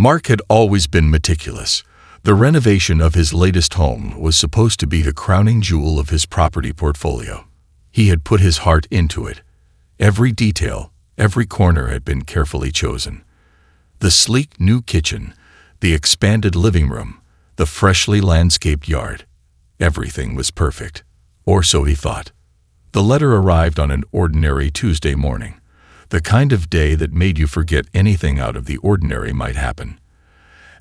Mark had always been meticulous. The renovation of his latest home was supposed to be the crowning jewel of his property portfolio. He had put his heart into it. Every detail, every corner had been carefully chosen. The sleek new kitchen, the expanded living room, the freshly landscaped yard. Everything was perfect, or so he thought. The letter arrived on an ordinary Tuesday morning, the kind of day that made you forget anything out of the ordinary might happen.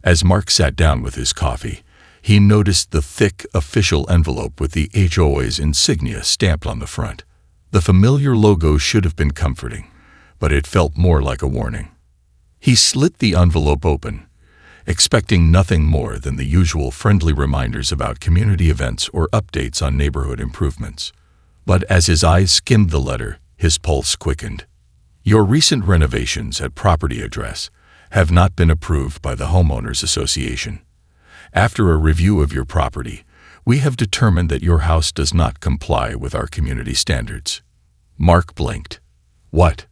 As Mark sat down with his coffee, he noticed the thick official envelope with the HOA's insignia stamped on the front. The familiar logo should have been comforting, but it felt more like a warning. He slit the envelope open, expecting nothing more than the usual friendly reminders about community events or updates on neighborhood improvements. But as his eyes skimmed the letter, his pulse quickened. Your recent renovations at property address have not been approved by the Homeowners Association. After a review of your property, we have determined that your house does not comply with our community standards. Mark blinked. What?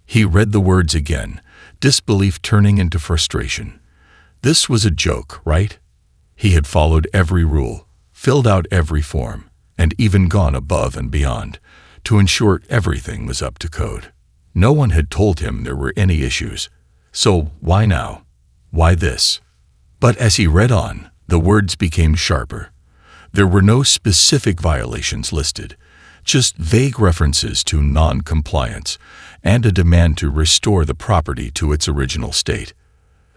He read the words again, disbelief turning into frustration. This was a joke, right? He had followed every rule, filled out every form, and even gone above and beyond to ensure everything was up to code. No one had told him there were any issues. So why now? Why this? But as he read on, the words became sharper. There were no specific violations listed, just vague references to non-compliance and a demand to restore the property to its original state.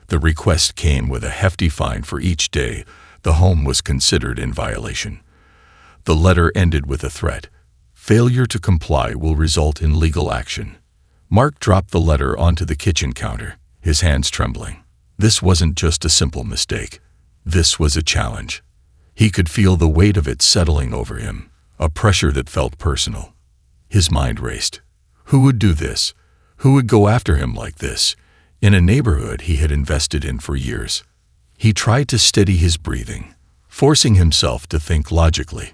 The request came with a hefty fine for each day the home was considered in violation. The letter ended with a threat. Failure to comply will result in legal action. Mark dropped the letter onto the kitchen counter, his hands trembling. This wasn't just a simple mistake. This was a challenge. He could feel the weight of it settling over him, a pressure that felt personal. His mind raced. Who would do this? Who would go after him like this, in a neighborhood he had invested in for years? He tried to steady his breathing, forcing himself to think logically.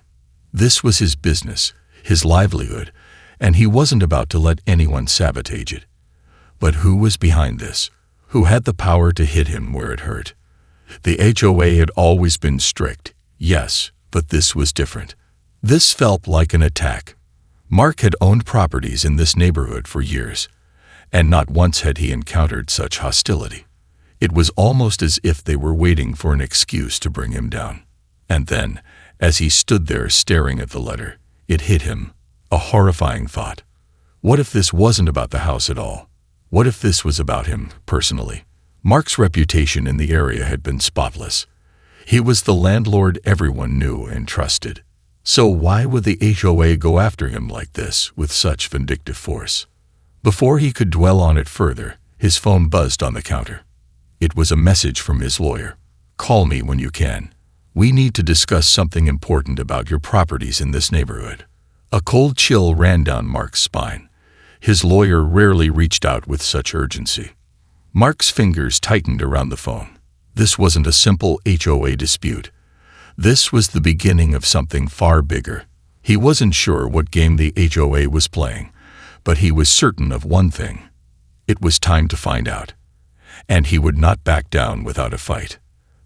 This was his business, his livelihood, and he wasn't about to let anyone sabotage it. But who was behind this? Who had the power to hit him where it hurt? The HOA had always been strict, yes, but this was different. This felt like an attack. Mark had owned properties in this neighborhood for years, and not once had he encountered such hostility. It was almost as if they were waiting for an excuse to bring him down. And then, as he stood there staring at the letter, it hit him, a horrifying thought. What if this wasn't about the house at all? What if this was about him, personally? Mark's reputation in the area had been spotless. He was the landlord everyone knew and trusted. So why would the HOA go after him like this with such vindictive force? Before he could dwell on it further, his phone buzzed on the counter. It was a message from his lawyer. Call me when you can. We need to discuss something important about your properties in this neighborhood. A cold chill ran down Mark's spine. His lawyer rarely reached out with such urgency. Mark's fingers tightened around the phone. This wasn't a simple HOA dispute. This was the beginning of something far bigger. He wasn't sure what game the HOA was playing, but he was certain of one thing. It was time to find out. And he would not back down without a fight.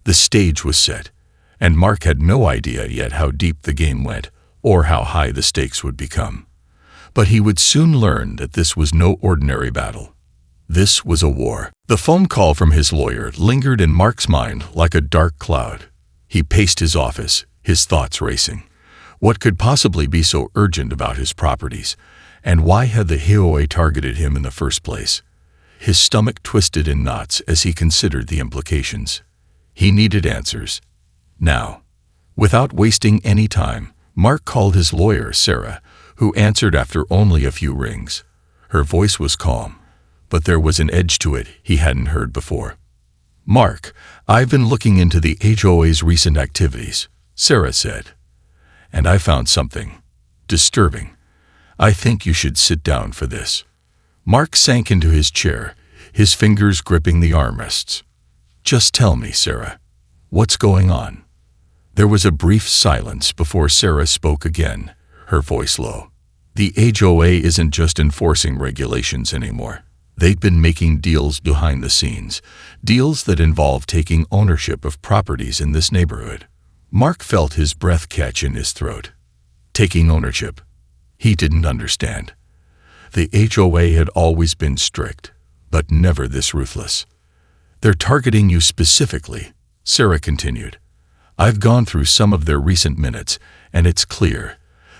The stage was set, and Mark had no idea yet how deep the game went or how high the stakes would become. But he would soon learn that this was no ordinary battle. This was a war. The phone call from his lawyer lingered in Mark's mind like a dark cloud. He paced his office, his thoughts racing. What could possibly be so urgent about his properties, and why had the HOA targeted him in the first place? His stomach twisted in knots as he considered the implications. He needed answers. Now. Without wasting any time, Mark called his lawyer, Sarah, who answered after only a few rings. Her voice was calm, but there was an edge to it he hadn't heard before. Mark, I've been looking into the HOA's recent activities, Sarah said, and I found something disturbing. I think you should sit down for this. Mark sank into his chair, his fingers gripping the armrests. Just tell me, Sarah, what's going on? There was a brief silence before Sarah spoke again, her voice low. The HOA isn't just enforcing regulations anymore. They'd been making deals behind the scenes, deals that involved taking ownership of properties in this neighborhood. Mark felt his breath catch in his throat. Taking ownership. He didn't understand. The HOA had always been strict, but never this ruthless. They're targeting you specifically, Sarah continued. I've gone through some of their recent minutes, and it's clear.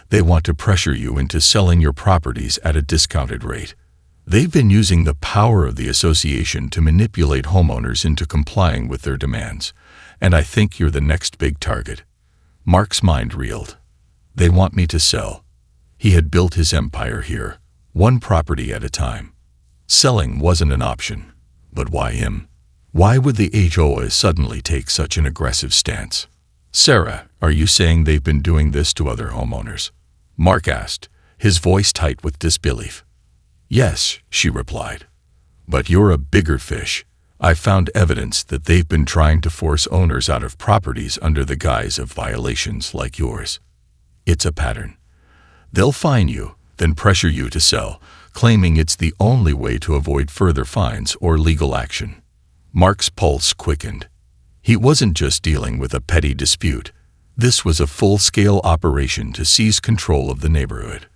They want to pressure you into selling your properties at a discounted rate. They've been using the power of the association to manipulate homeowners into complying with their demands, and I think you're the next big target. Mark's mind reeled. They want me to sell. He had built his empire here, one property at a time. Selling wasn't an option. But why him? Why would the HOA suddenly take such an aggressive stance? Sarah, are you saying they've been doing this to other homeowners? Mark asked, his voice tight with disbelief. Yes, she replied. But you're a bigger fish. I've found evidence that they've been trying to force owners out of properties under the guise of violations like yours. It's a pattern. They'll fine you, then pressure you to sell, claiming it's the only way to avoid further fines or legal action. Mark's pulse quickened. He wasn't just dealing with a petty dispute. This was a full-scale operation to seize control of the neighborhood.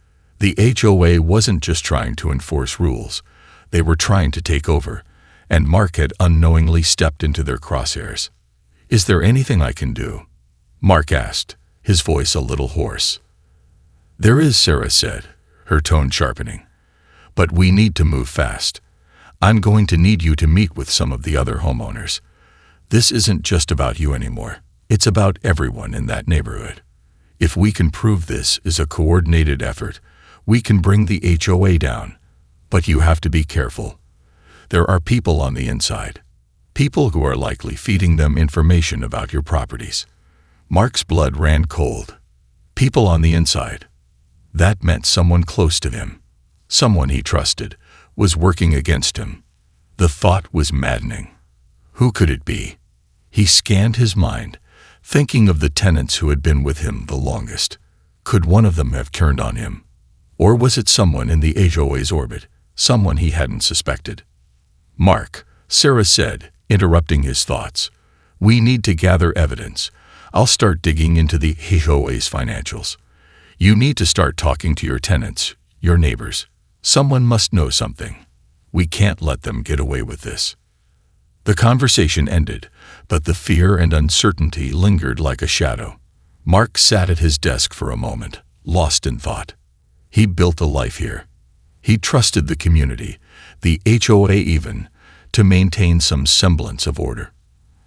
The HOA wasn't just trying to enforce rules. They were trying to take over, and Mark had unknowingly stepped into their crosshairs. Is there anything I can do? Mark asked, his voice a little hoarse. There is, Sarah said, her tone sharpening. But we need to move fast. I'm going to need you to meet with some of the other homeowners. This isn't just about you anymore. It's about everyone in that neighborhood. If we can prove this is a coordinated effort, we can bring the HOA down. But you have to be careful. There are people on the inside. People who are likely feeding them information about your properties. Mark's blood ran cold. People on the inside. That meant someone close to him, someone he trusted, was working against him. The thought was maddening. Who could it be? He scanned his mind, thinking of the tenants who had been with him the longest. Could one of them have turned on him? Or was it someone in the HOA's orbit, someone he hadn't suspected? Mark, Sarah said, interrupting his thoughts. We need to gather evidence. I'll start digging into the HOA's financials. You need to start talking to your tenants, your neighbors. Someone must know something. We can't let them get away with this. The conversation ended, but the fear and uncertainty lingered like a shadow. Mark sat at his desk for a moment, lost in thought. He built a life here. He trusted the community, the HOA even, to maintain some semblance of order.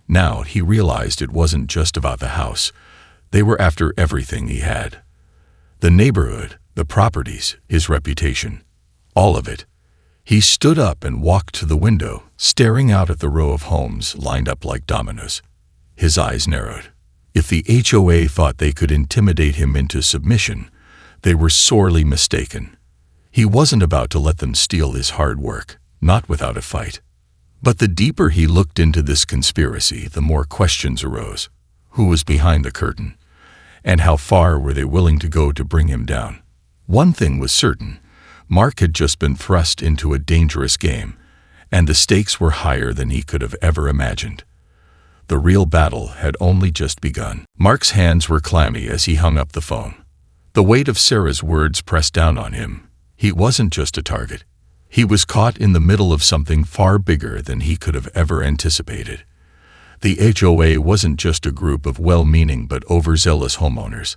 Now he realized it wasn't just about the house. They were after everything he had. The neighborhood, the properties, his reputation. All of it. He stood up and walked to the window, staring out at the row of homes lined up like dominoes. His eyes narrowed. If the HOA thought they could intimidate him into submission, they were sorely mistaken. He wasn't about to let them steal his hard work, not without a fight. But the deeper he looked into this conspiracy, the more questions arose. Who was behind the curtain? And how far were they willing to go to bring him down? One thing was certain. Mark had just been thrust into a dangerous game, and the stakes were higher than he could have ever imagined. The real battle had only just begun. Mark's hands were clammy as he hung up the phone. The weight of Sarah's words pressed down on him. He wasn't just a target. He was caught in the middle of something far bigger than he could have ever anticipated. The HOA wasn't just a group of well-meaning but overzealous homeowners.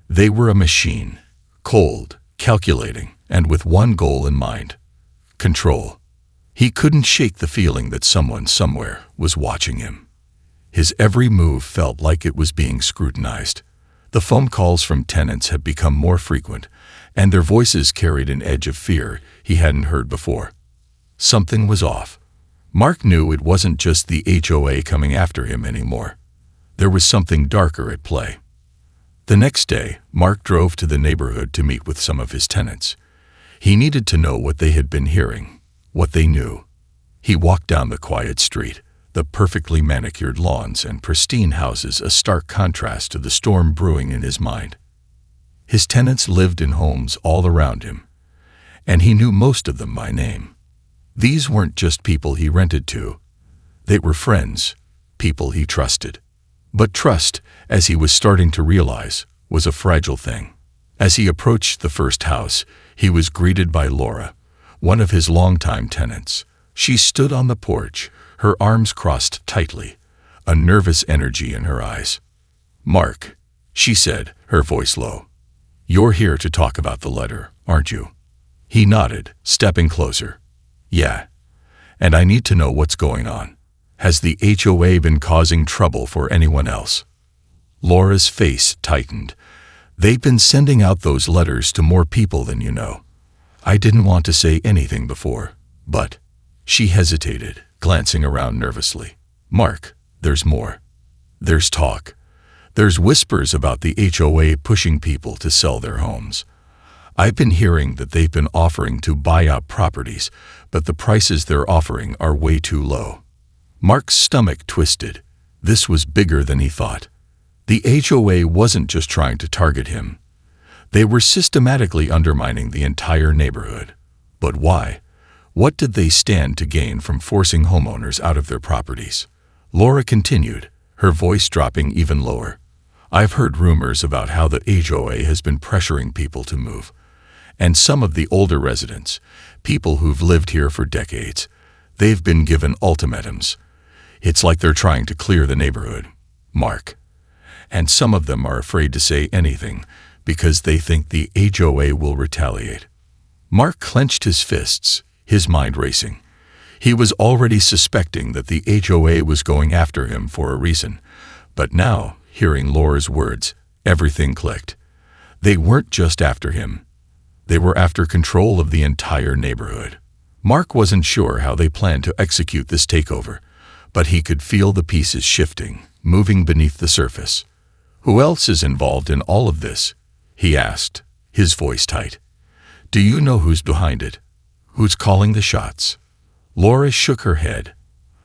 They were a machine, cold, calculating, and with one goal in mind: control. He couldn't shake the feeling that someone somewhere was watching him. His every move felt like it was being scrutinized. The phone calls from tenants had become more frequent, and their voices carried an edge of fear he hadn't heard before. Something was off. Mark knew it wasn't just the HOA coming after him anymore. There was something darker at play. The next day, Mark drove to the neighborhood to meet with some of his tenants. He needed to know what they had been hearing, what they knew. He walked down the quiet street, the perfectly manicured lawns and pristine houses a stark contrast to the storm brewing in his mind. His tenants lived in homes all around him, and he knew most of them by name. These weren't just people he rented to. They were friends, people he trusted. But trust, as he was starting to realize, was a fragile thing. As he approached the first house, he was greeted by Laura, one of his longtime tenants. She stood on the porch, her arms crossed tightly, a nervous energy in her eyes. "Mark," she said, her voice low. "You're here to talk about the letter, aren't you?" He nodded, stepping closer. "Yeah. And I need to know what's going on. Has the HOA been causing trouble for anyone else?" Laura's face tightened. "They've been sending out those letters to more people than you know. I didn't want to say anything before, but—" She hesitated, glancing around nervously. "Mark, there's more. There's talk. There's whispers about the HOA pushing people to sell their homes. I've been hearing that they've been offering to buy out properties, but the prices they're offering are way too low." Mark's stomach twisted. This was bigger than he thought. The HOA wasn't just trying to target him. They were systematically undermining the entire neighborhood. But why? What did they stand to gain from forcing homeowners out of their properties? Laura continued, her voice dropping even lower. "I've heard rumors about how the HOA has been pressuring people to move. And some of the older residents, people who've lived here for decades, they've been given ultimatums. It's like they're trying to clear the neighborhood, Mark. And some of them are afraid to say anything because they think the HOA will retaliate." Mark clenched his fists, his mind racing. He was already suspecting that the HOA was going after him for a reason, but now, hearing Laura's words, everything clicked. They weren't just after him. They were after control of the entire neighborhood. Mark wasn't sure how they planned to execute this takeover, but he could feel the pieces shifting, moving beneath the surface. "Who else is involved in all of this?" he asked, his voice tight. "Do you know who's behind it? Who's calling the shots?" Laura shook her head.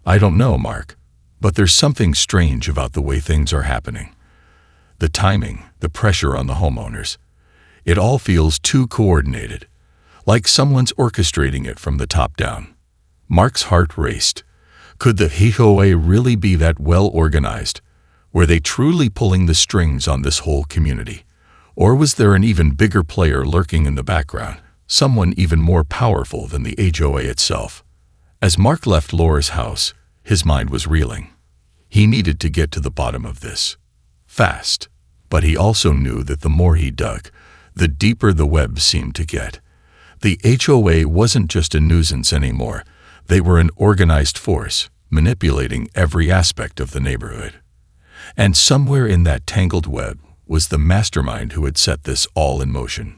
"I don't know, Mark, but there's something strange about the way things are happening. The timing, the pressure on the homeowners. It all feels too coordinated, like someone's orchestrating it from the top down." Mark's heart raced. Could the HOA really be that well organized? Were they truly pulling the strings on this whole community? Or was there an even bigger player lurking in the background, someone even more powerful than the HOA itself? As Mark left Laura's house, his mind was reeling. He needed to get to the bottom of this. Fast. But he also knew that the more he dug, the deeper the web seemed to get. The HOA wasn't just a nuisance anymore. They were an organized force, manipulating every aspect of the neighborhood. And somewhere in that tangled web was the mastermind who had set this all in motion.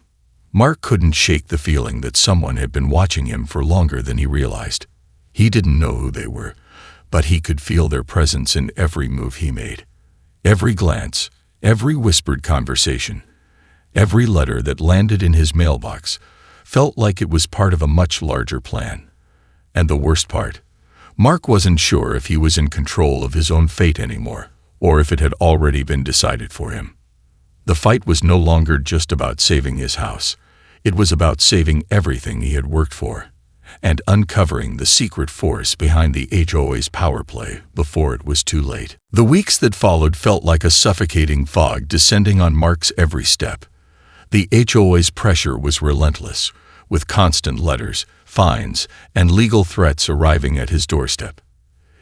Mark couldn't shake the feeling that someone had been watching him for longer than he realized. He didn't know who they were, but he could feel their presence in every move he made. Every glance, every whispered conversation, every letter that landed in his mailbox felt like it was part of a much larger plan. And the worst part, Mark wasn't sure if he was in control of his own fate anymore, or if it had already been decided for him. The fight was no longer just about saving his house. It was about saving everything he had worked for, and uncovering the secret force behind the HOA's power play before it was too late. The weeks that followed felt like a suffocating fog descending on Mark's every step. The HOA's pressure was relentless, with constant letters, fines, and legal threats arriving at his doorstep.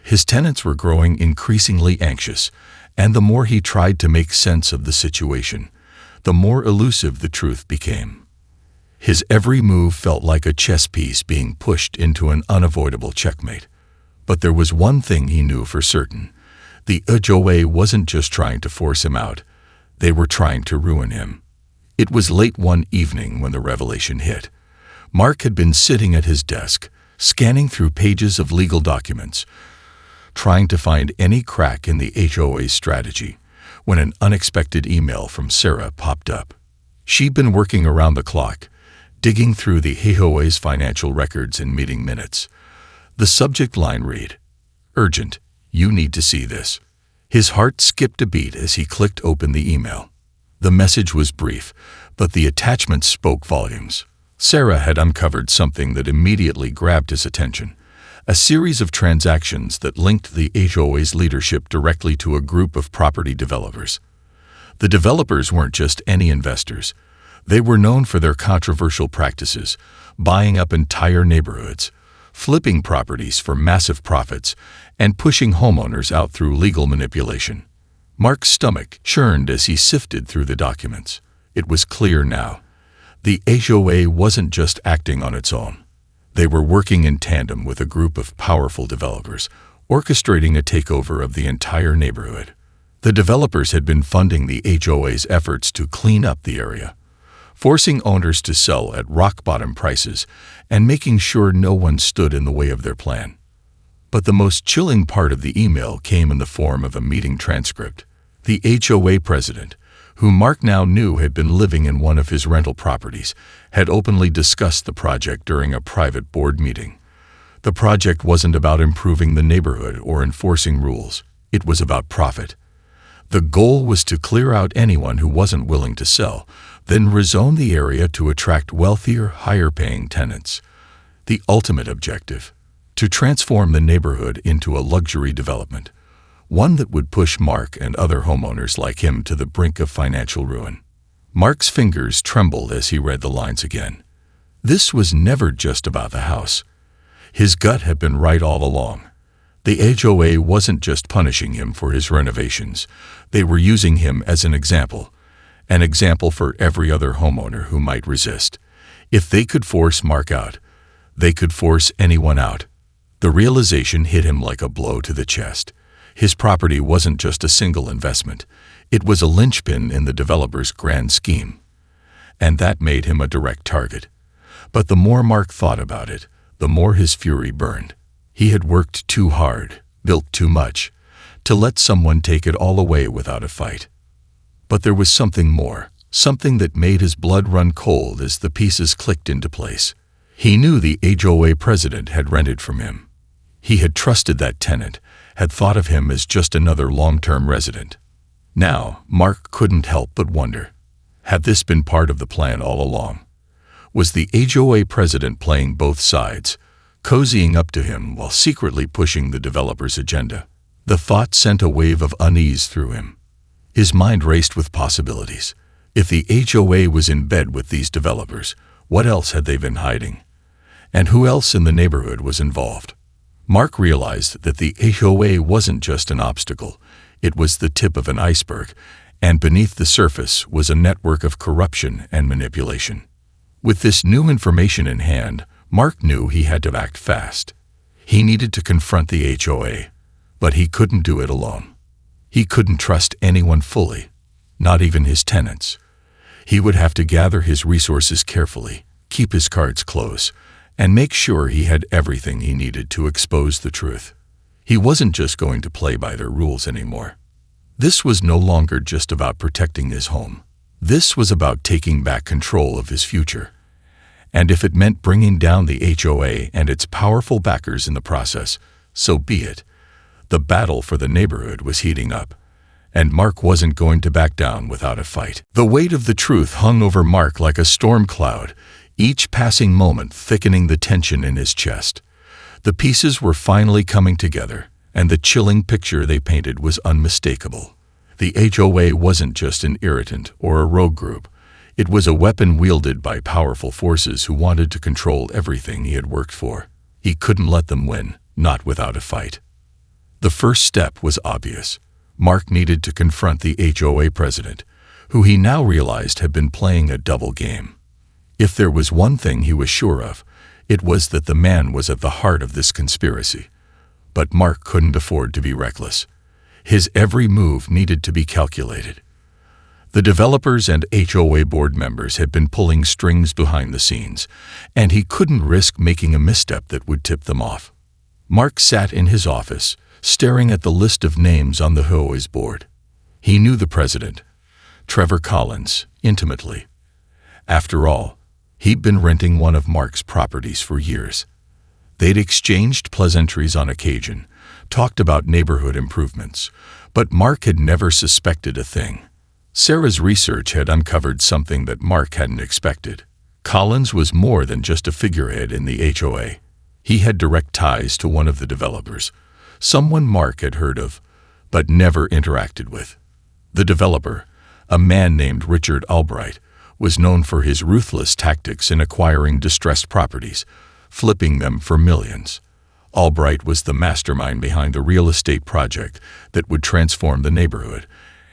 His tenants were growing increasingly anxious, and the more he tried to make sense of the situation, the more elusive the truth became. His every move felt like a chess piece being pushed into an unavoidable checkmate. But there was one thing he knew for certain. The HOA wasn't just trying to force him out. They were trying to ruin him. It was late one evening when the revelation hit. Mark had been sitting at his desk, scanning through pages of legal documents, trying to find any crack in the HOA's strategy, when an unexpected email from Sarah popped up. She'd been working around the clock, digging through the HOA's financial records and meeting minutes. The subject line read, "Urgent, you need to see this." His heart skipped a beat as he clicked open the email. The message was brief, but the attachment spoke volumes. Sarah had uncovered something that immediately grabbed his attention: a series of transactions that linked the HOA's leadership directly to a group of property developers. The developers weren't just any investors. They were known for their controversial practices, buying up entire neighborhoods, flipping properties for massive profits, and pushing homeowners out through legal manipulation. Mark's stomach churned as he sifted through the documents. It was clear now. The HOA wasn't just acting on its own. They were working in tandem with a group of powerful developers, orchestrating a takeover of the entire neighborhood. The developers had been funding the HOA's efforts to clean up the area, forcing owners to sell at rock-bottom prices and making sure no one stood in the way of their plan. But the most chilling part of the email came in the form of a meeting transcript. The HOA president, who Mark now knew had been living in one of his rental properties, had openly discussed the project during a private board meeting. The project wasn't about improving the neighborhood or enforcing rules. It was about profit. The goal was to clear out anyone who wasn't willing to sell, then rezone the area to attract wealthier, higher-paying tenants. The ultimate objective: to transform the neighborhood into a luxury development, one that would push Mark and other homeowners like him to the brink of financial ruin. Mark's fingers trembled as he read the lines again. This was never just about the house. His gut had been right all along. The HOA wasn't just punishing him for his renovations. They were using him as an example for every other homeowner who might resist. If they could force Mark out, they could force anyone out. The realization hit him like a blow to the chest. His property wasn't just a single investment. It was a linchpin in the developer's grand scheme. And that made him a direct target. But the more Mark thought about it, the more his fury burned. He had worked too hard, built too much, to let someone take it all away without a fight. But there was something more, something that made his blood run cold as the pieces clicked into place. He knew the HOA president had rented from him. He had trusted that tenant, had thought of him as just another long-term resident. Now, Mark couldn't help but wonder, had this been part of the plan all along? Was the HOA president playing both sides, cozying up to him while secretly pushing the developer's agenda? The thought sent a wave of unease through him. His mind raced with possibilities. If the HOA was in bed with these developers, what else had they been hiding? And who else in the neighborhood was involved? Mark realized that the HOA wasn't just an obstacle. It was the tip of an iceberg, and beneath the surface was a network of corruption and manipulation. With this new information in hand, Mark knew he had to act fast. He needed to confront the HOA, but he couldn't do it alone. He couldn't trust anyone fully, not even his tenants. He would have to gather his resources carefully, keep his cards close, and make sure he had everything he needed to expose the truth. He wasn't just going to play by their rules anymore. This was no longer just about protecting his home. This was about taking back control of his future. And if it meant bringing down the HOA and its powerful backers in the process, so be it. The battle for the neighborhood was heating up, and Mark wasn't going to back down without a fight. The weight of the truth hung over Mark like a storm cloud, each passing moment thickening the tension in his chest. The pieces were finally coming together, and the chilling picture they painted was unmistakable. The HOA wasn't just an irritant or a rogue group. It was a weapon wielded by powerful forces who wanted to control everything he had worked for. He couldn't let them win, not without a fight. The first step was obvious. Mark needed to confront the HOA president, who he now realized had been playing a double game. If there was one thing he was sure of, it was that the man was at the heart of this conspiracy. But Mark couldn't afford to be reckless. His every move needed to be calculated. The developers and HOA board members had been pulling strings behind the scenes, and he couldn't risk making a misstep that would tip them off. Mark sat in his office, staring at the list of names on the HOA's board. He knew the president, Trevor Collins, intimately. After all, he'd been renting one of Mark's properties for years. They'd exchanged pleasantries on occasion, talked about neighborhood improvements, but Mark had never suspected a thing. Sarah's research had uncovered something that Mark hadn't expected. Collins was more than just a figurehead in the HOA. He had direct ties to one of the developers, someone Mark had heard of, but never interacted with. The developer, a man named Richard Albright, was known for his ruthless tactics in acquiring distressed properties, flipping them for millions. Albright was the mastermind behind the real estate project that would transform the neighborhood,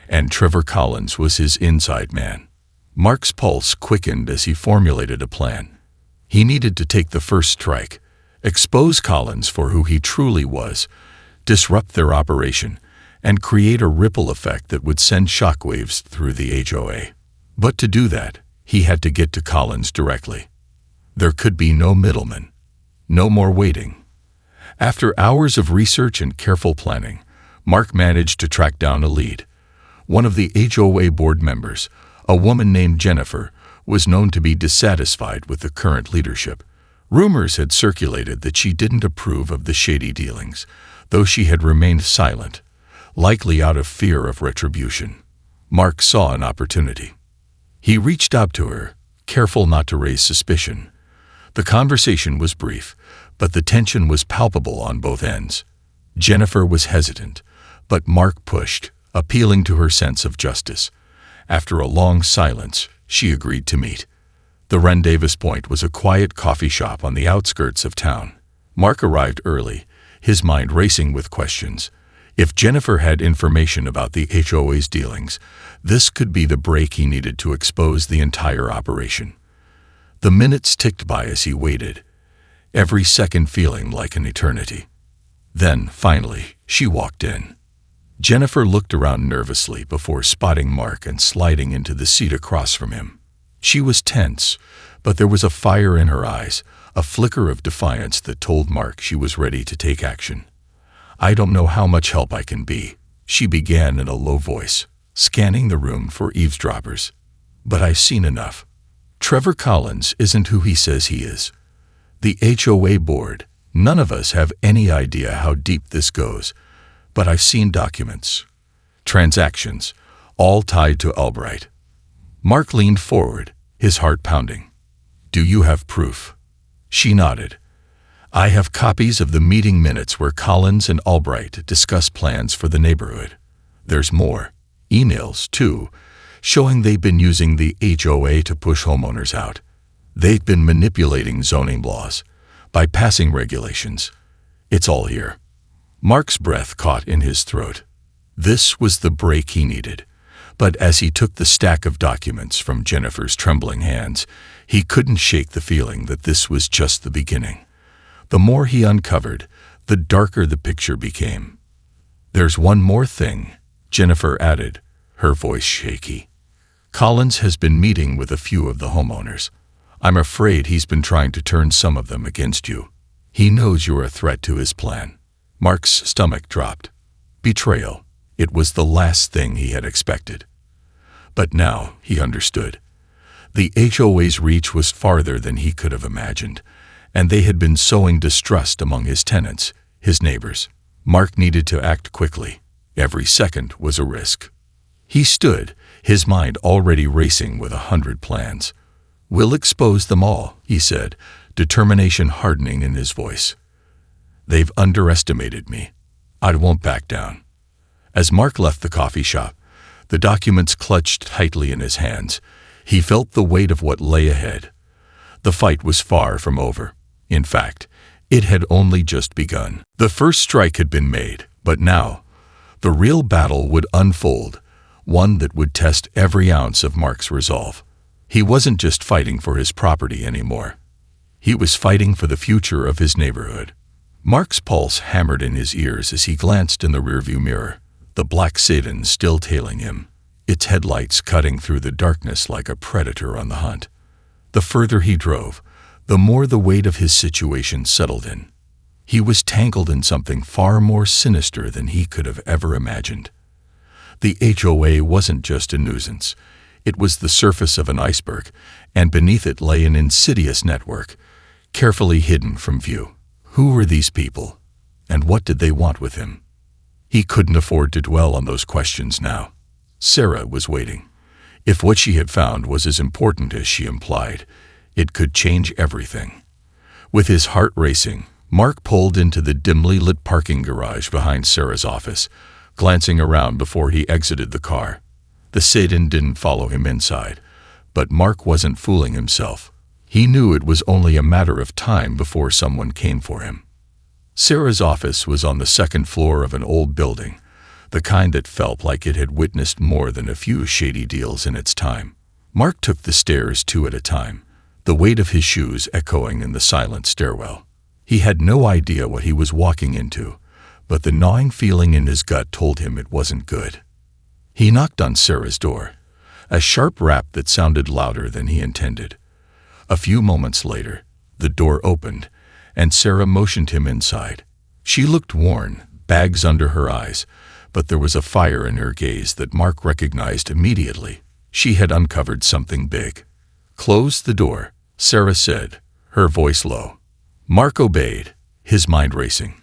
and Trevor Collins was his inside man. Mark's pulse quickened as he formulated a plan. He needed to take the first strike, expose Collins for who he truly was, disrupt their operation, and create a ripple effect that would send shockwaves through the HOA. But to do that, he had to get to Collins directly. There could be no middleman, no more waiting. After hours of research and careful planning, Mark managed to track down a lead. One of the HOA board members, a woman named Jennifer, was known to be dissatisfied with the current leadership. Rumors had circulated that she didn't approve of the shady dealings, though she had remained silent, likely out of fear of retribution. Mark saw an opportunity. He reached out to her, careful not to raise suspicion. The conversation was brief, but the tension was palpable on both ends. Jennifer was hesitant, but Mark pushed, appealing to her sense of justice. After a long silence, she agreed to meet. The rendezvous point was a quiet coffee shop on the outskirts of town. Mark arrived early, his mind racing with questions. If Jennifer had information about the HOA's dealings, this could be the break he needed to expose the entire operation. The minutes ticked by as he waited, every second feeling like an eternity. Then, finally, she walked in. Jennifer looked around nervously before spotting Mark and sliding into the seat across from him. She was tense, but there was a fire in her eyes, a flicker of defiance that told Mark she was ready to take action. "I don't know how much help I can be," she began in a low voice, scanning the room for eavesdroppers. "But I've seen enough. Trevor Collins isn't who he says he is. The HOA board, none of us have any idea how deep this goes, but I've seen documents, transactions, all tied to Albright." Mark leaned forward, his heart pounding. "Do you have proof?" She nodded. "I have copies of the meeting minutes where Collins and Albright discuss plans for the neighborhood. There's more, emails too, showing they've been using the HOA to push homeowners out. They've been manipulating zoning laws, bypassing regulations. It's all here." Mark's breath caught in his throat. This was the break he needed. But as he took the stack of documents from Jennifer's trembling hands, he couldn't shake the feeling that this was just the beginning. The more he uncovered, the darker the picture became. "There's one more thing," Jennifer added, her voice shaky. "Collins has been meeting with a few of the homeowners. I'm afraid he's been trying to turn some of them against you. He knows you're a threat to his plan." Mark's stomach dropped. Betrayal. It was the last thing he had expected. But now he understood. The HOA's reach was farther than he could have imagined, and they had been sowing distrust among his tenants, his neighbors. Mark needed to act quickly. Every second was a risk. He stood, his mind already racing with 100 plans. "We'll expose them all," he said, determination hardening in his voice. "They've underestimated me. I won't back down." As Mark left the coffee shop, the documents clutched tightly in his hands. He felt the weight of what lay ahead. The fight was far from over. In fact, it had only just begun. The first strike had been made, but now, the real battle would unfold, one that would test every ounce of Mark's resolve. He wasn't just fighting for his property anymore. He was fighting for the future of his neighborhood. Mark's pulse hammered in his ears as he glanced in the rearview mirror, the black sedan still tailing him, its headlights cutting through the darkness like a predator on the hunt. The further he drove, the more the weight of his situation settled in. He was tangled in something far more sinister than he could have ever imagined. The HOA wasn't just a nuisance. It was the surface of an iceberg, and beneath it lay an insidious network, carefully hidden from view. Who were these people, and what did they want with him? He couldn't afford to dwell on those questions now. Sarah was waiting. If what she had found was as important as she implied, It could change everything. With his heart racing, Mark pulled into the dimly lit parking garage behind Sarah's office, glancing around before he exited the car. The sedan didn't follow him inside, but Mark wasn't fooling himself. He knew it was only a matter of time before someone came for him. Sarah's office was on the second floor of an old building, the kind that felt like it had witnessed more than a few shady deals in its time. Mark took the stairs two at a time, the weight of his shoes echoing in the silent stairwell. He had no idea what he was walking into, but the gnawing feeling in his gut told him it wasn't good. He knocked on Sarah's door, a sharp rap that sounded louder than he intended. A few moments later, the door opened, and Sarah motioned him inside. She looked worn, bags under her eyes, but there was a fire in her gaze that Mark recognized immediately. She had uncovered something big. "Close the door," Sarah said, her voice low. Mark obeyed, his mind racing.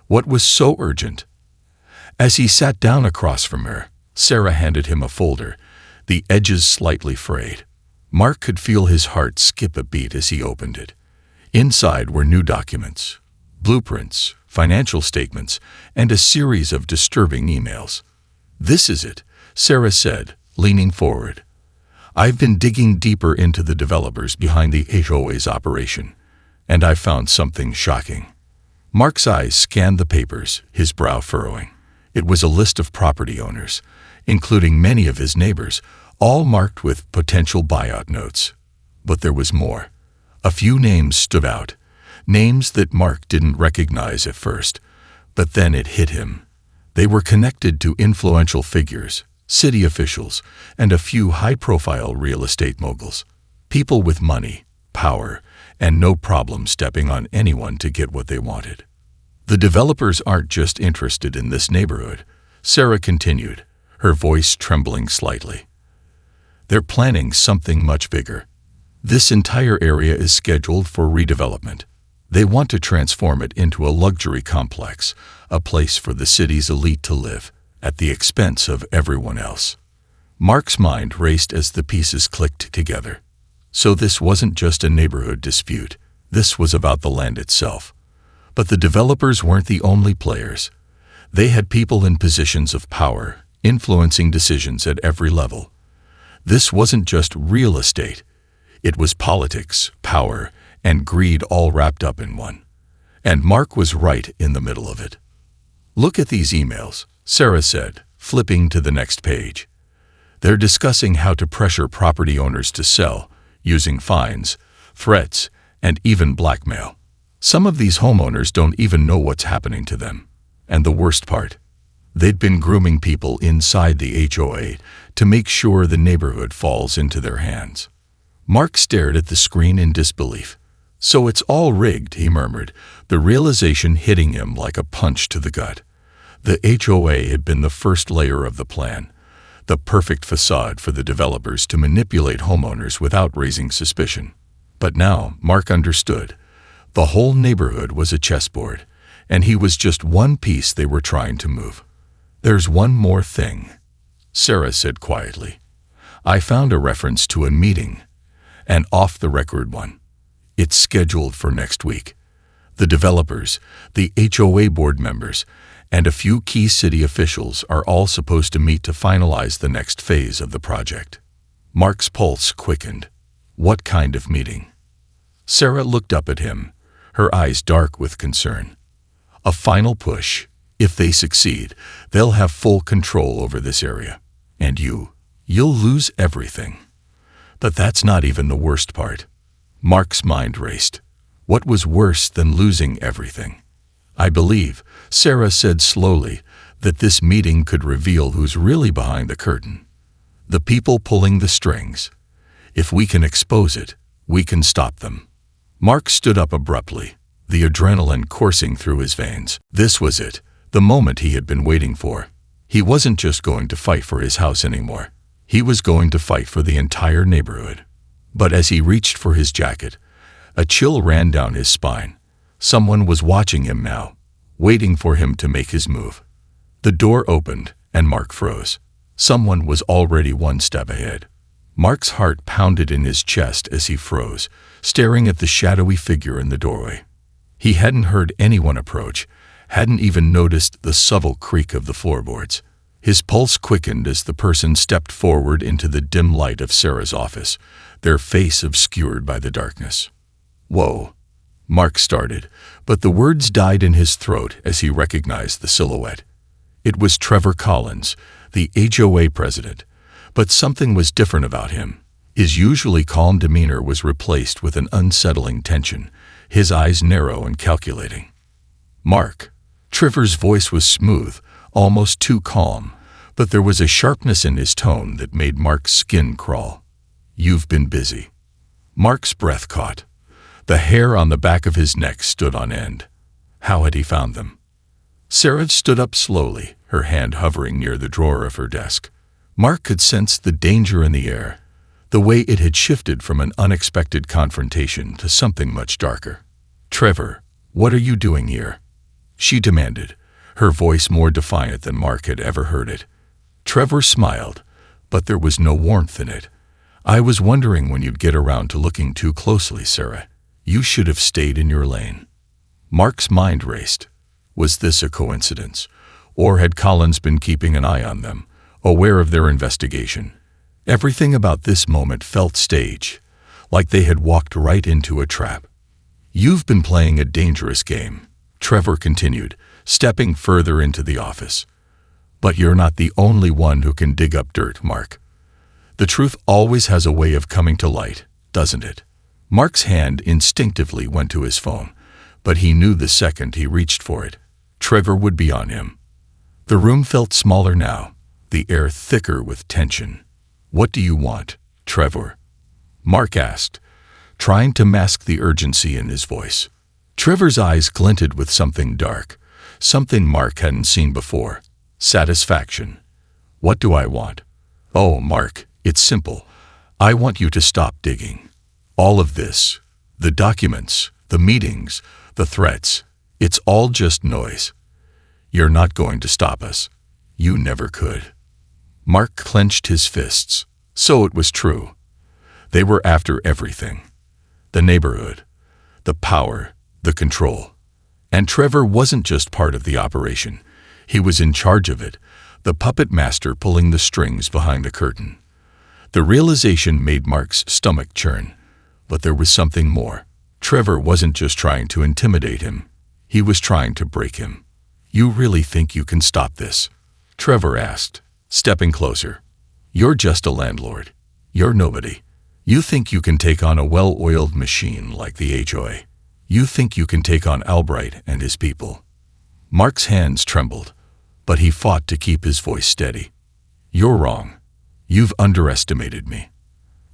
What was so urgent? As he sat down across from her, Sarah handed him a folder, the edges slightly frayed. Mark could feel his heart skip a beat as he opened it. Inside were new documents, blueprints, financial statements, and a series of disturbing emails. "This is it," Sarah said, leaning forward. "I've been digging deeper into the developers behind the HOA's operation, and I found something shocking." Mark's eyes scanned the papers, his brow furrowing. It was a list of property owners, including many of his neighbors, all marked with potential buyout notes. But there was more. A few names stood out, names that Mark didn't recognize at first, but then it hit him. They were connected to influential figures, city officials, and a few high-profile real estate moguls. People with money, power, and no problem stepping on anyone to get what they wanted. "The developers aren't just interested in this neighborhood," Sarah continued, her voice trembling slightly. "They're planning something much bigger. This entire area is scheduled for redevelopment. They want to transform it into a luxury complex, a place for the city's elite to live, at the expense of everyone else." Mark's mind raced as the pieces clicked together. So this wasn't just a neighborhood dispute. This was about the land itself. But the developers weren't the only players. They had people in positions of power, influencing decisions at every level. This wasn't just real estate. It was politics, power, and greed all wrapped up in one. And Mark was right in the middle of it. "Look at these emails," Sarah said, flipping to the next page. "They're discussing how to pressure property owners to sell, using fines, threats, and even blackmail. Some of these homeowners don't even know what's happening to them. And the worst part, they'd been grooming people inside the HOA to make sure the neighborhood falls into their hands." Mark stared at the screen in disbelief. "So it's all rigged," he murmured, the realization hitting him like a punch to the gut. The HOA had been the first layer of the plan, the perfect facade for the developers to manipulate homeowners without raising suspicion. But now Mark understood. The whole neighborhood was a chessboard, and he was just one piece they were trying to move. "There's one more thing," Sarah said quietly. "I found a reference to a meeting, an off-the-record one. It's scheduled for next week. The developers, the HOA board members, and a few key city officials are all supposed to meet to finalize the next phase of the project." Mark's pulse quickened. What kind of meeting? Sarah looked up at him, her eyes dark with concern. "A final push. If they succeed, they'll have full control over this area. And you'll lose everything." But that's not even the worst part. Mark's mind raced. What was worse than losing everything? "I believe," Sarah said slowly, "that this meeting could reveal who's really behind the curtain. The people pulling the strings. If we can expose it, we can stop them." Mark stood up abruptly, the adrenaline coursing through his veins. This was it, the moment he had been waiting for. He wasn't just going to fight for his house anymore. He was going to fight for the entire neighborhood. But as he reached for his jacket, a chill ran down his spine. Someone was watching him now, waiting for him to make his move. The door opened, and Mark froze. Someone was already one step ahead. Mark's heart pounded in his chest as he froze, staring at the shadowy figure in the doorway. He hadn't heard anyone approach, hadn't even noticed the subtle creak of the floorboards. His pulse quickened as the person stepped forward into the dim light of Sarah's office, their face obscured by the darkness. "Whoa," Mark started, but the words died in his throat as he recognized the silhouette. It was Trevor Collins, the HOA president, but something was different about him. His usually calm demeanor was replaced with an unsettling tension, his eyes narrow and calculating. "Mark." Trevor's voice was smooth, almost too calm, but there was a sharpness in his tone that made Mark's skin crawl. "You've been busy." Mark's breath caught. The hair on the back of his neck stood on end. How had he found them? Sarah stood up slowly, her hand hovering near the drawer of her desk. Mark could sense the danger in the air, the way it had shifted from an unexpected confrontation to something much darker. "Trevor, what are you doing here?" she demanded, her voice more defiant than Mark had ever heard it. Trevor smiled, but there was no warmth in it. "I was wondering when you'd get around to looking too closely, Sarah. You should have stayed in your lane." Mark's mind raced. Was this a coincidence? Or had Collins been keeping an eye on them, aware of their investigation? Everything about this moment felt staged, like they had walked right into a trap. "You've been playing a dangerous game," Trevor continued, stepping further into the office. "But you're not the only one who can dig up dirt, Mark. The truth always has a way of coming to light, doesn't it?" Mark's hand instinctively went to his phone, but he knew the second he reached for it, Trevor would be on him. The room felt smaller now, the air thicker with tension. "What do you want, Trevor?" Mark asked, trying to mask the urgency in his voice. Trevor's eyes glinted with something dark, something Mark hadn't seen before. Satisfaction. "What do I want?" "Oh, Mark, it's simple. I want you to stop digging. All of this, the documents, the meetings, the threats, it's all just noise. You're not going to stop us. You never could." Mark clenched his fists. So it was true. They were after everything. The neighborhood, the power, the control. And Trevor wasn't just part of the operation. He was in charge of it, the puppet master pulling the strings behind the curtain. The realization made Mark's stomach churn. But there was something more. Trevor wasn't just trying to intimidate him. He was trying to break him. "You really think you can stop this?" Trevor asked, stepping closer. "You're just a landlord. You're nobody. You think you can take on a well-oiled machine like the HOA. You think you can take on Albright and his people." Mark's hands trembled, but he fought to keep his voice steady. "You're wrong. You've underestimated me.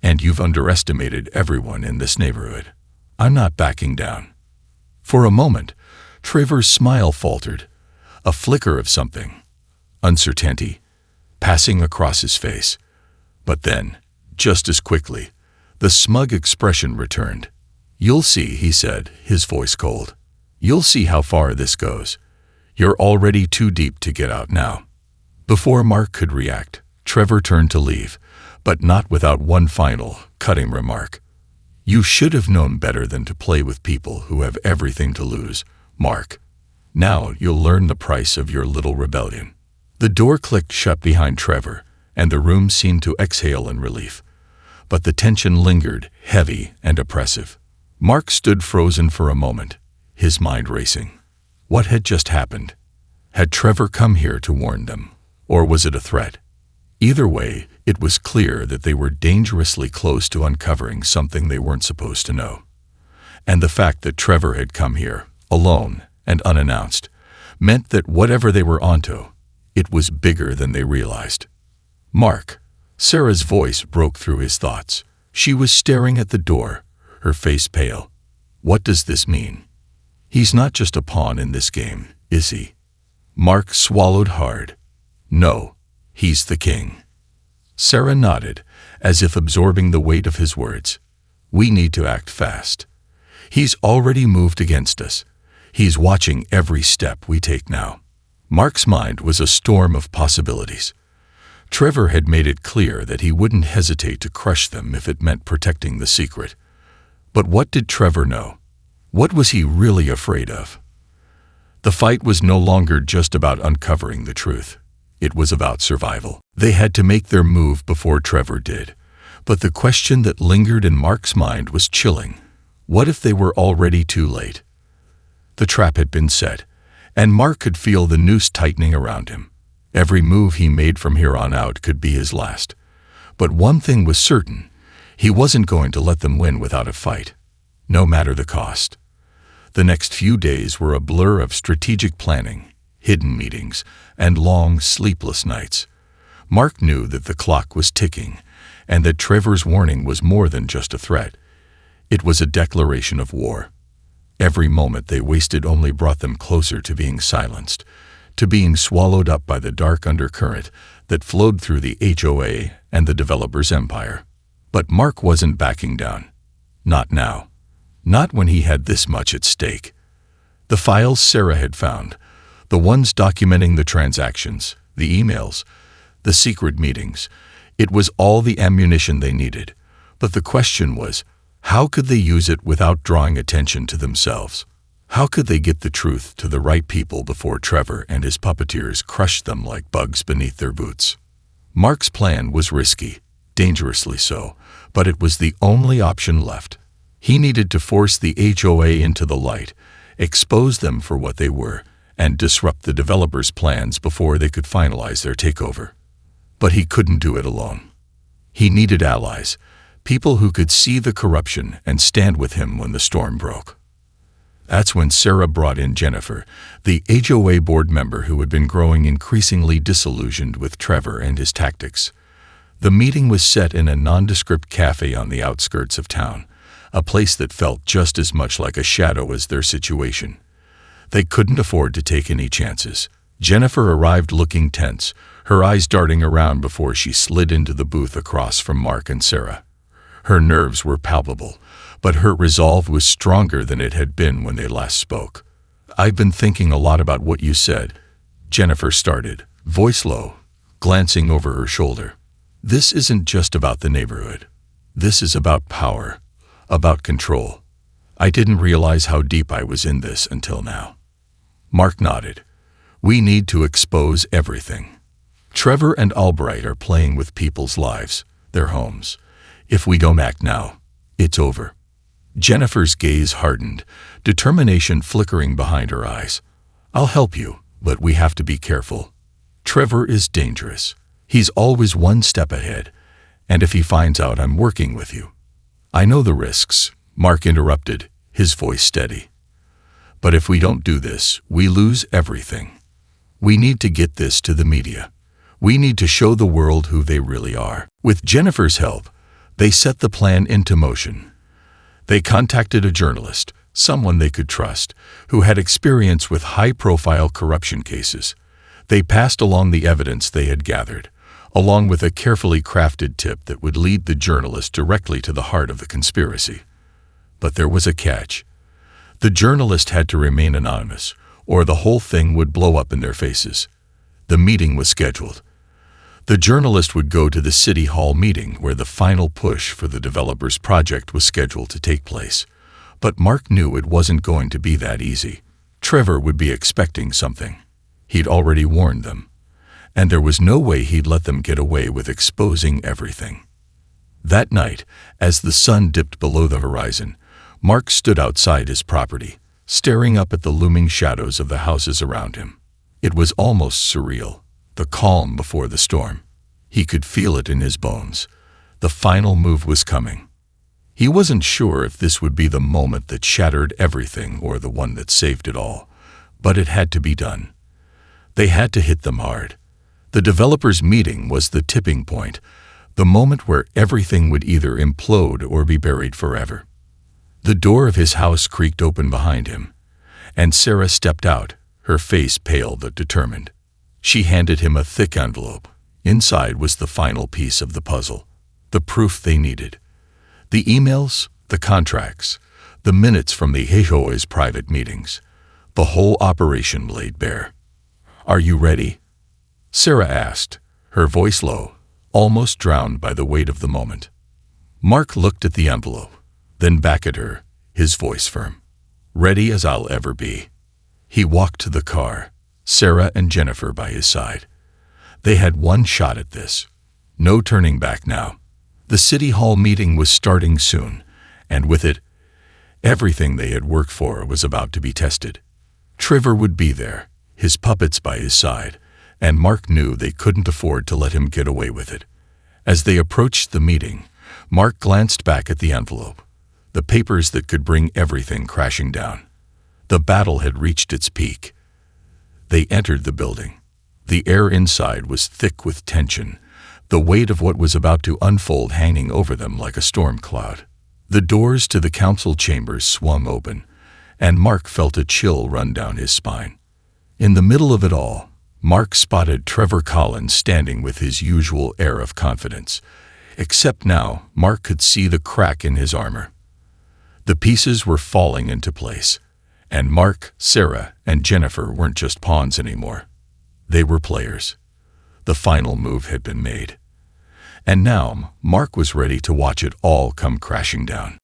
And you've underestimated everyone in this neighborhood. I'm not backing down." For a moment, Trevor's smile faltered, a flicker of something, uncertainty, passing across his face. But then, just as quickly, the smug expression returned. "You'll see," he said, his voice cold. "You'll see how far this goes. You're already too deep to get out now." Before Mark could react, Trevor turned to leave, but not without one final, cutting remark. "You should have known better than to play with people who have everything to lose, Mark. Now you'll learn the price of your little rebellion." The door clicked shut behind Trevor, and the room seemed to exhale in relief. But the tension lingered, heavy and oppressive. Mark stood frozen for a moment, his mind racing. What had just happened? Had Trevor come here to warn them, or was it a threat? Either way, it was clear that they were dangerously close to uncovering something they weren't supposed to know. And the fact that Trevor had come here, alone and unannounced, meant that whatever they were onto, it was bigger than they realized. "Mark." Sarah's voice broke through his thoughts. She was staring at the door, her face pale. "What does this mean? He's not just a pawn in this game, is he?" Mark swallowed hard. "No, he's the king." Sarah nodded, as if absorbing the weight of his words. "We need to act fast. He's already moved against us. He's watching every step we take now." Mark's mind was a storm of possibilities. Trevor had made it clear that he wouldn't hesitate to crush them if it meant protecting the secret. But what did Trevor know? What was he really afraid of? The fight was no longer just about uncovering the truth. It was about survival. They had to make their move before Trevor did. But the question that lingered in Mark's mind was chilling. What if they were already too late? The trap had been set, and Mark could feel the noose tightening around him. Every move he made from here on out could be his last. But one thing was certain. He wasn't going to let them win without a fight, no matter the cost. The next few days were a blur of strategic planning, hidden meetings, and long, sleepless nights. Mark knew that the clock was ticking, and that Trevor's warning was more than just a threat. It was a declaration of war. Every moment they wasted only brought them closer to being silenced, to being swallowed up by the dark undercurrent that flowed through the HOA and the developer's empire. But Mark wasn't backing down. Not now. Not when he had this much at stake. The files Sarah had found, the ones documenting the transactions, the emails, the secret meetings, it was all the ammunition they needed. But the question was, how could they use it without drawing attention to themselves? How could they get the truth to the right people before Trevor and his puppeteers crushed them like bugs beneath their boots? Mark's plan was risky, dangerously so, but it was the only option left. He needed to force the HOA into the light, expose them for what they were, and disrupt the developers' plans before they could finalize their takeover. But he couldn't do it alone. He needed allies, people who could see the corruption and stand with him when the storm broke. That's when Sarah brought in Jennifer, the HOA board member who had been growing increasingly disillusioned with Trevor and his tactics. The meeting was set in a nondescript cafe on the outskirts of town, a place that felt just as much like a shadow as their situation. They couldn't afford to take any chances. Jennifer arrived looking tense, her eyes darting around before she slid into the booth across from Mark and Sarah. Her nerves were palpable, but her resolve was stronger than it had been when they last spoke. "I've been thinking a lot about what you said," Jennifer started, voice low, glancing over her shoulder. "This isn't just about the neighborhood. This is about power, about control. I didn't realize how deep I was in this until now." Mark nodded. "We need to expose everything. Trevor and Albright are playing with people's lives, their homes. If we don't act now, it's over." Jennifer's gaze hardened, determination flickering behind her eyes. "I'll help you, but we have to be careful. Trevor is dangerous. He's always one step ahead, and if he finds out I'm working with you—" "I know the risks," Mark interrupted, his voice steady. "But if we don't do this, we lose everything. We need to get this to the media. We need to show the world who they really are." With Jennifer's help, they set the plan into motion. They contacted a journalist, someone they could trust, who had experience with high-profile corruption cases. They passed along the evidence they had gathered, along with a carefully crafted tip that would lead the journalist directly to the heart of the conspiracy. But there was a catch. The journalist had to remain anonymous, or the whole thing would blow up in their faces. The meeting was scheduled. The journalist would go to the City Hall meeting where the final push for the developer's project was scheduled to take place. But Mark knew it wasn't going to be that easy. Trevor would be expecting something. He'd already warned them. And there was no way he'd let them get away with exposing everything. That night, as the sun dipped below the horizon, Mark stood outside his property, staring up at the looming shadows of the houses around him. It was almost surreal, the calm before the storm. He could feel it in his bones. The final move was coming. He wasn't sure if this would be the moment that shattered everything or the one that saved it all, but it had to be done. They had to hit them hard. The developers' meeting was the tipping point, the moment where everything would either implode or be buried forever. The door of his house creaked open behind him, and Sarah stepped out, her face pale but determined. She handed him a thick envelope. Inside was the final piece of the puzzle, the proof they needed. The emails, the contracts, the minutes from the HOA's private meetings. The whole operation laid bare. "Are you ready?" Sarah asked, her voice low, almost drowned by the weight of the moment. Mark looked at the envelope, then back at her, his voice firm. "Ready as I'll ever be." He walked to the car, Sarah and Jennifer by his side. They had one shot at this. No turning back now. The City Hall meeting was starting soon, and with it, everything they had worked for was about to be tested. Trevor would be there, his puppets by his side, and Mark knew they couldn't afford to let him get away with it. As they approached the meeting, Mark glanced back at the envelope, the papers that could bring everything crashing down. The battle had reached its peak. They entered the building. The air inside was thick with tension, the weight of what was about to unfold hanging over them like a storm cloud. The doors to the council chambers swung open, and Mark felt a chill run down his spine. In the middle of it all, Mark spotted Trevor Collins standing with his usual air of confidence, except now Mark could see the crack in his armor. The pieces were falling into place, and Mark, Sarah, and Jennifer weren't just pawns anymore. They were players. The final move had been made. And now Mark was ready to watch it all come crashing down.